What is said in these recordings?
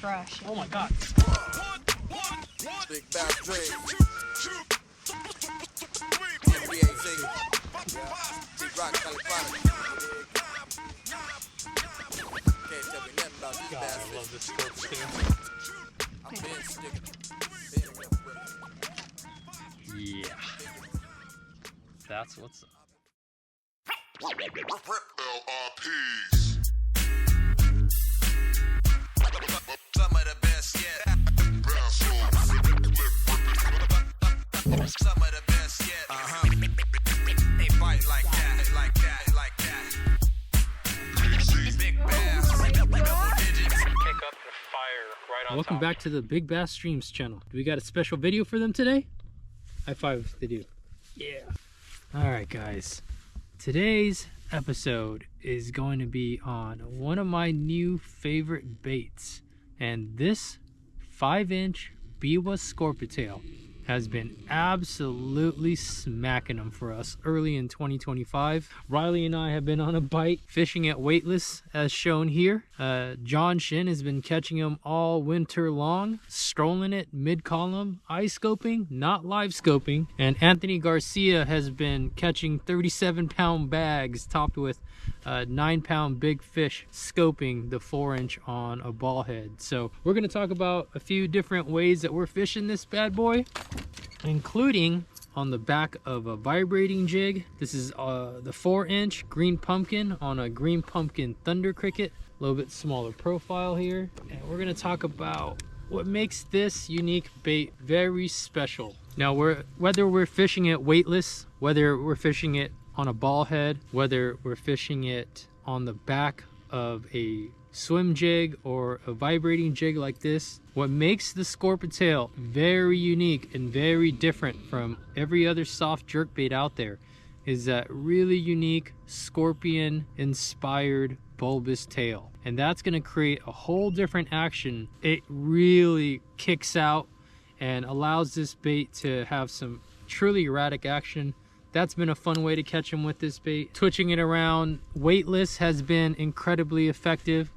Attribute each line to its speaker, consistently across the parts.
Speaker 1: thrush.
Speaker 2: Oh my god.
Speaker 3: Big back drink. NBA thing. Big rock, California. Can't tell me nothing about this
Speaker 2: God,
Speaker 3: bastard.
Speaker 2: I love this scope sticker.
Speaker 3: I've been sticking.
Speaker 2: Yeah. That's what's up.
Speaker 4: LRPs.
Speaker 3: Some of the best yet. Some of the best yet. They bite like that, like that, like that. Big bass, double digits.
Speaker 2: Kick up the fire right on
Speaker 5: Welcome
Speaker 2: top.
Speaker 5: back to the Big Bass Streams channel. Do we got a special video for them today? High five if they do. Yeah. Alright guys. Today's episode is going to be on one of my new favorite baits. And this 5-inch Biwaa Scorpitail has been absolutely smacking them for us early in 2025. Riley and I have been on a bite fishing at Weightless as shown here. John Shin has been catching them all winter long, strolling it mid-column, ice scoping, not live scoping. And Anthony Garcia has been catching 37-pound bags topped with 9-pound big fish, scoping the 4-inch on a ball head. So we're going to talk about a few different ways that we're fishing this bad boy, including on the back of a vibrating jig. This is the 4-inch green pumpkin on a green pumpkin thunder cricket, a little bit smaller profile here. And we're going to talk about what makes this unique bait very special. Now, whether we're fishing it weightless, whether we're fishing it on a ball head, whether we're fishing it on the back of a swim jig or a vibrating jig like this, what makes the Scorpitail very unique and very different from every other soft jerkbait out there is that really unique scorpion inspired bulbous tail. And that's going to create a whole different action. It really kicks out and allows this bait to have some truly erratic action. That's been a fun way to catch them with this bait. Twitching it around weightless has been incredibly effective,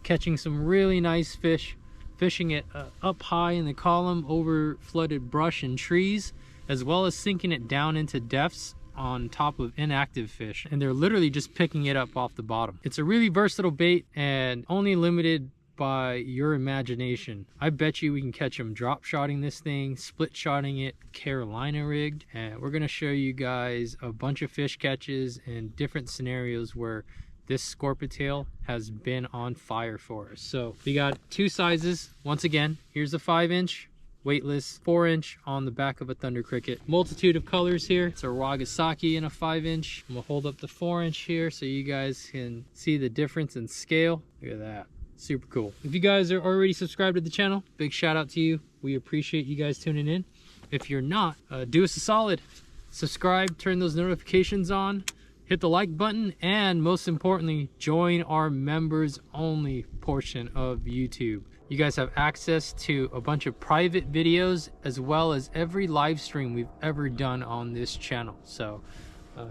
Speaker 5: catching some really nice fish, fishing it up high in the column over flooded brush and trees, as well as sinking it down into depths on top of inactive fish, and they're literally just picking it up off the bottom. It's a really versatile bait and only limited by your imagination. I bet you we can catch them drop shotting this thing, split shotting it, Carolina rigged, and we're going to show you guys a bunch of fish catches and different scenarios where this Scorpitail has been on fire for us. So we got two sizes. Once again, here's a 5-inch weightless, 4-inch on the back of a thunder cricket. Multitude of colors here. It's a Wagasaki in a 5-inch. I'm gonna hold up the 4-inch here so you guys can see the difference in scale. Look at that. Super cool. If you guys are already subscribed to the channel, big shout out to you. We appreciate you guys tuning in. If you're not, do us a solid. Subscribe, turn those notifications on, hit the like button, and most importantly, join our members only portion of YouTube. You guys have access to a bunch of private videos as well as every live stream we've ever done on this channel. So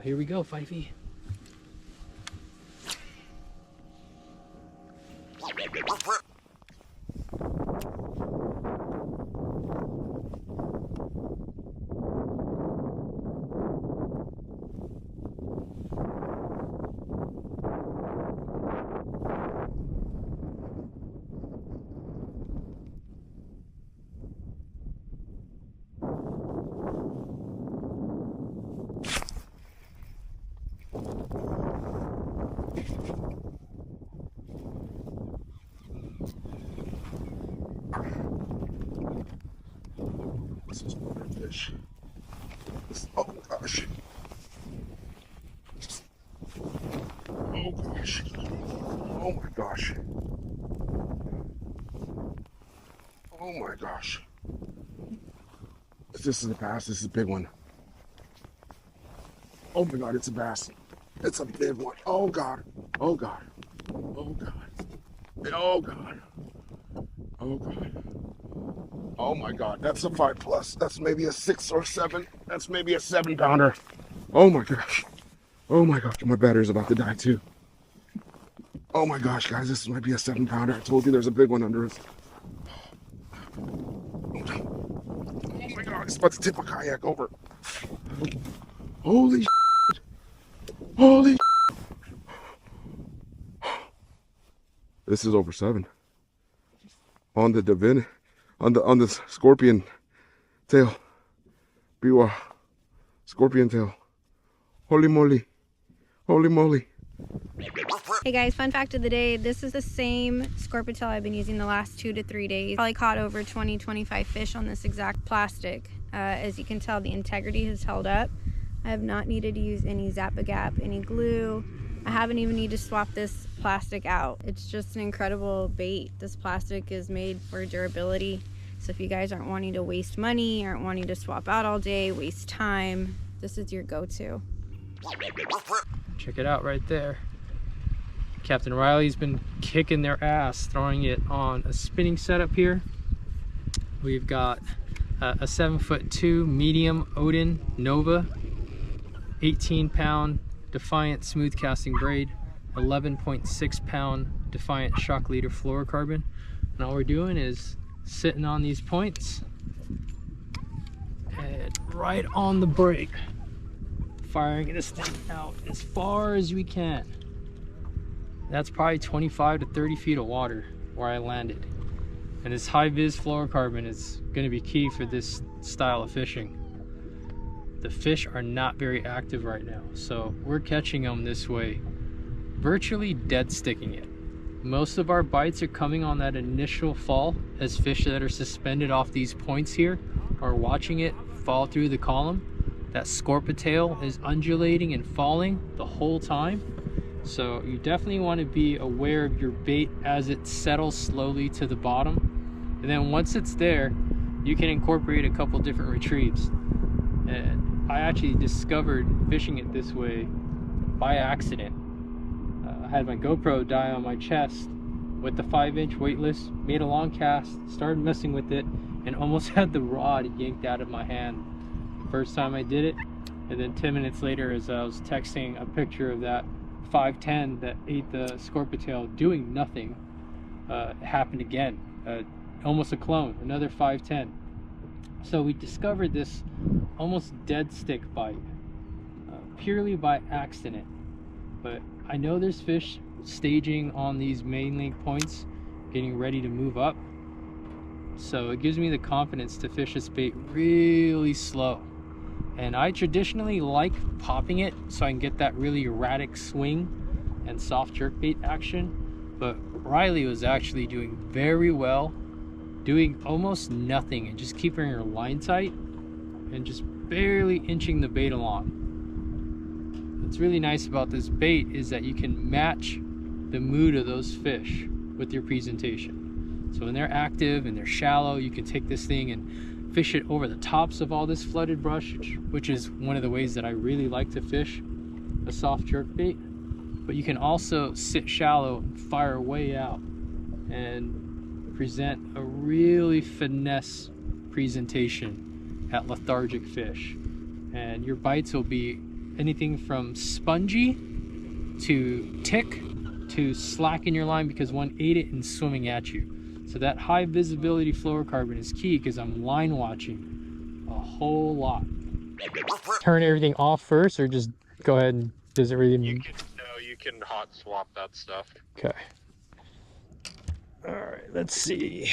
Speaker 5: here we go, Fifey.
Speaker 4: This is another fish. Oh gosh. Oh gosh. Oh my gosh. Oh my gosh. If this is a bass, this is a big one. Oh my god, it's a bass. It's a big one. Oh god. Oh god. Oh god. Oh god. Oh god. Oh my god, that's a 5+. That's maybe a 6 or 7. That's maybe a 7-pounder. Oh my gosh. Oh my gosh, my battery's about to die too. Oh my gosh, guys, this might be a 7-pounder. I told you there's a big one under us. Oh my God, it's about to tip my kayak over. Holy shit. Holy shit. This is over 7. On the divin, on the scorpion tail. Biwaa scorpion tail. Holy moly. Holy moly.
Speaker 1: Hey guys, fun fact of the day, this is the same scorpitail I've been using the last 2 to 3 days. Probably caught over 20-25 fish on this exact plastic. As you can tell, the integrity has held up. I have not needed to use any Zap-A-Gap, any glue. I haven't even needed to swap this plastic out. It's just an incredible bait. This plastic is made for durability. So if you guys aren't wanting to waste money, aren't wanting to swap out all day, waste time, this is your go-to.
Speaker 5: Check it out right there. Captain Riley's been kicking their ass, throwing it on a spinning setup here. We've got a 7'2" medium Odin Nova, 18-pound Defiant smooth casting braid, 11.6-pound Defiant shock leader fluorocarbon. And all we're doing is sitting on these points and right on the break, firing this thing out as far as we can. That's probably 25 to 30 feet of water where I landed. And this high vis fluorocarbon is going to be key for this style of fishing. The fish are not very active right now, so we're catching them this way, virtually dead sticking it. Most of our bites are coming on that initial fall as fish that are suspended off these points here are watching it fall through the column. That scorpitail is undulating and falling the whole time. So you definitely want to be aware of your bait as it settles slowly to the bottom. And then once it's there, you can incorporate a couple different retrieves. And I actually discovered fishing it this way by accident. I had my GoPro die on my chest with the 5-inch weightless, made a long cast, started messing with it, and almost had the rod yanked out of my hand the first time I did it. And then 10 minutes later, as I was texting a picture of that 510 that ate the scorpitail doing nothing, it happened again. Almost a clone, another 510. So we discovered this almost dead stick bite purely by accident. But I know there's fish staging on these main link points, getting ready to move up. So it gives me the confidence to fish this bait really slow. And I traditionally like popping it so I can get that really erratic swing and soft jerkbait action. But Riley was actually doing very well, doing almost nothing and just keeping her line tight and just barely inching the bait along. What's really nice about this bait is that you can match the mood of those fish with your presentation. So when they're active and they're shallow, you can take this thing and fish it over the tops of all this flooded brush, which is one of the ways that I really like to fish a soft jerkbait. But you can also sit shallow and fire way out and present a really finesse presentation at lethargic fish. And your bites will be anything from spongy to tick to slack in your line because one ate it and swimming at you. So that high visibility fluorocarbon is key because I'm line watching a whole lot. Turn everything off first or just go ahead and does it really?
Speaker 2: You can hot swap that stuff.
Speaker 5: Okay. All right, let's see.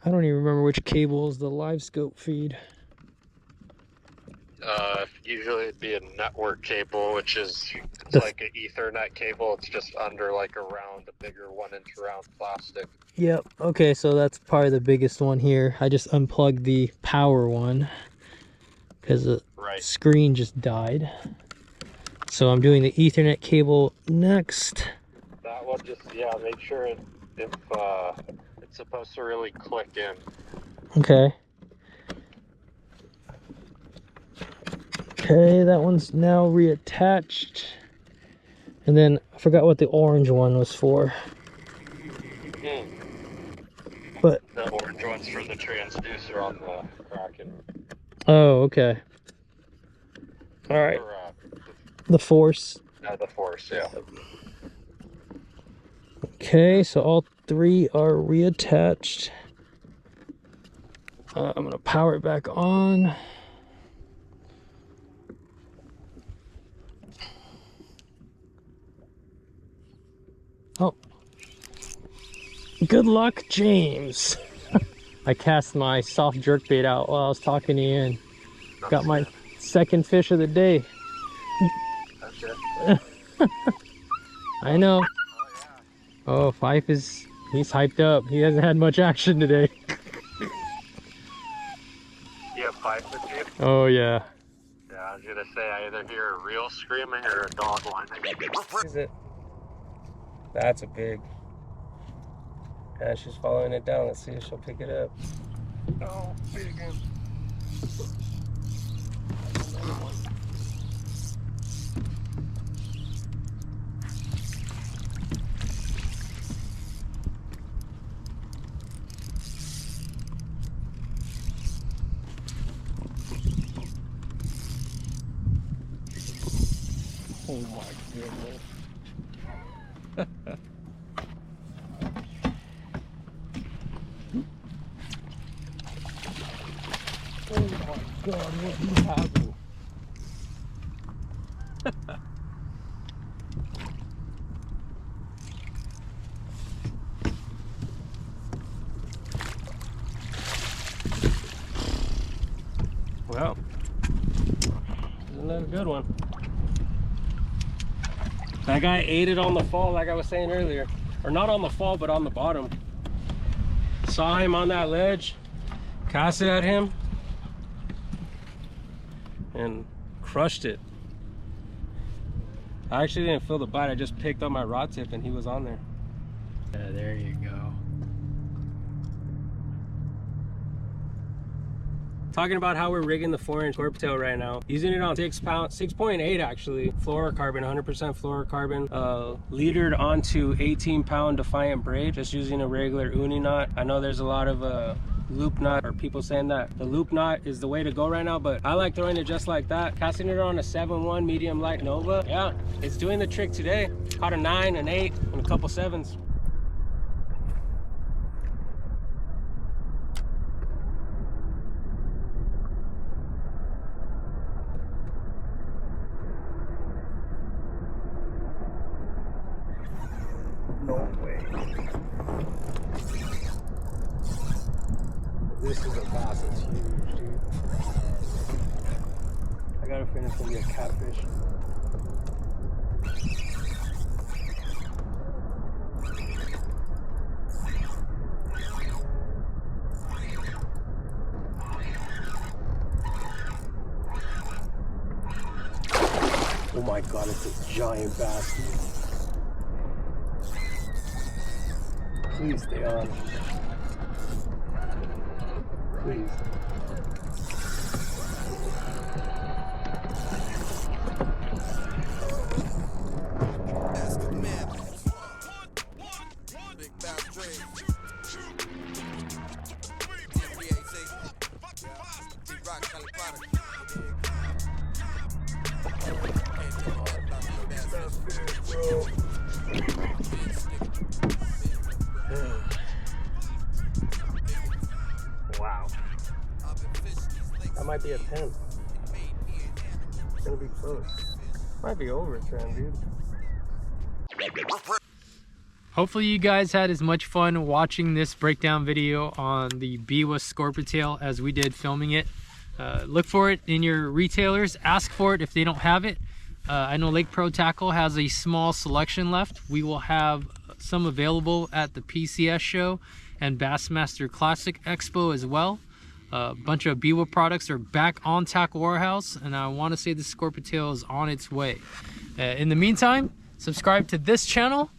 Speaker 5: I don't even remember which cable is the live scope feed.
Speaker 2: Usually it'd be a network cable, which is like an Ethernet cable. It's just under like a bigger 1-inch round plastic.
Speaker 5: Yep. Okay, so that's probably the biggest one here. I just unplugged the power one because the screen just died. So I'm doing the Ethernet cable next.
Speaker 2: That one just, make sure if it's supposed to really click in.
Speaker 5: Okay. Okay, that one's now reattached. And then I forgot what the orange one was for. But
Speaker 2: the orange one's for the transducer on the Kraken.
Speaker 5: Oh, okay. All right. The force.
Speaker 2: The force, yeah.
Speaker 5: Okay, so all 3 are reattached. I'm gonna power it back on. Oh, good luck, James. I cast my soft jerkbait out while I was talking to you and got my second fish of the day.
Speaker 2: Okay.
Speaker 5: I know. Oh, Fife he's hyped up. He hasn't had much action today.
Speaker 2: You have 5 with you?
Speaker 5: Oh yeah.
Speaker 2: Yeah, I was gonna say I either hear a real screaming or a dog whining.
Speaker 5: Is it? That's a big. Yeah, she's following it down. Let's see if she'll pick it up. Oh, big one. Oh my goodness. Oh my God, what is happening? Well, isn't that a good one? That guy ate it on the fall, like I was saying earlier. Or not on the fall, but on the bottom. Saw him on that ledge, cast it at him, and crushed it. I actually didn't feel the bite, I just picked up my rod tip and he was on there. Yeah, there you go. Talking about how we're rigging the 4-inch scorpitail right now. Using it on 6 pound, 6.8 actually, fluorocarbon, 100% fluorocarbon, leadered onto 18-pound Defiant braid, just using a regular uni knot. I know there's a lot of loop knot, or people saying that the loop knot is the way to go right now, but I like throwing it just like that. Casting it on a 7-1 medium light Nova. Yeah, it's doing the trick today. Caught a 9, an 8, and a couple 7s. No way. This is a bass that's huge, dude. I gotta finish maybe a catfish. Oh my God, it's a giant bass, dude. Please stay on. Please.
Speaker 3: That's the man. Big Bad Dre. T-Rock, California.
Speaker 5: Wow. That might be a 10. It's gonna be close. Might be over a 10, dude. Hopefully you guys had as much fun watching this breakdown video on the Biwaa Scorpitail as we did filming it. Look for it in your retailers. Ask for it if they don't have it. I know Lake Pro Tackle has a small selection left. We will have some available at the PCS show and Bassmaster Classic Expo as well. A bunch of Biwaa products are back on Tackle Warehouse, and I want to say the Scorpitail is on its way. In the meantime, subscribe to this channel.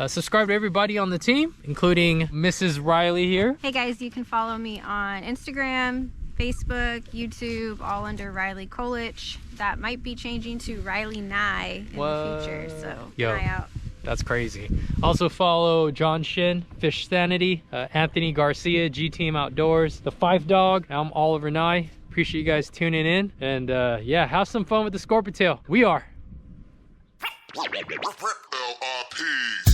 Speaker 5: Subscribe to everybody on the team, including Mrs. Riley here.
Speaker 1: Hey guys, you can follow me on Instagram, Facebook, YouTube, all under Riley Kolich. That might be changing to Riley Nye in the future, so keep an eye out.
Speaker 5: That's crazy. Also follow John Shin, Fish Sanity, Anthony Garcia, G Team Outdoors, the Fife Dog. I'm Oliver Nye. Appreciate you guys tuning in, and yeah, have some fun with the Scorpitail. We are. LRPs.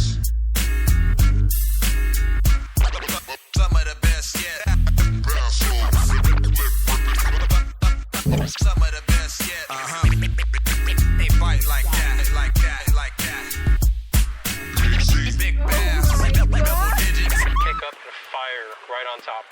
Speaker 3: Some of the best yet. They bite like that, like that, like that. Big bass, double digits.
Speaker 5: Kick up the fire right on top.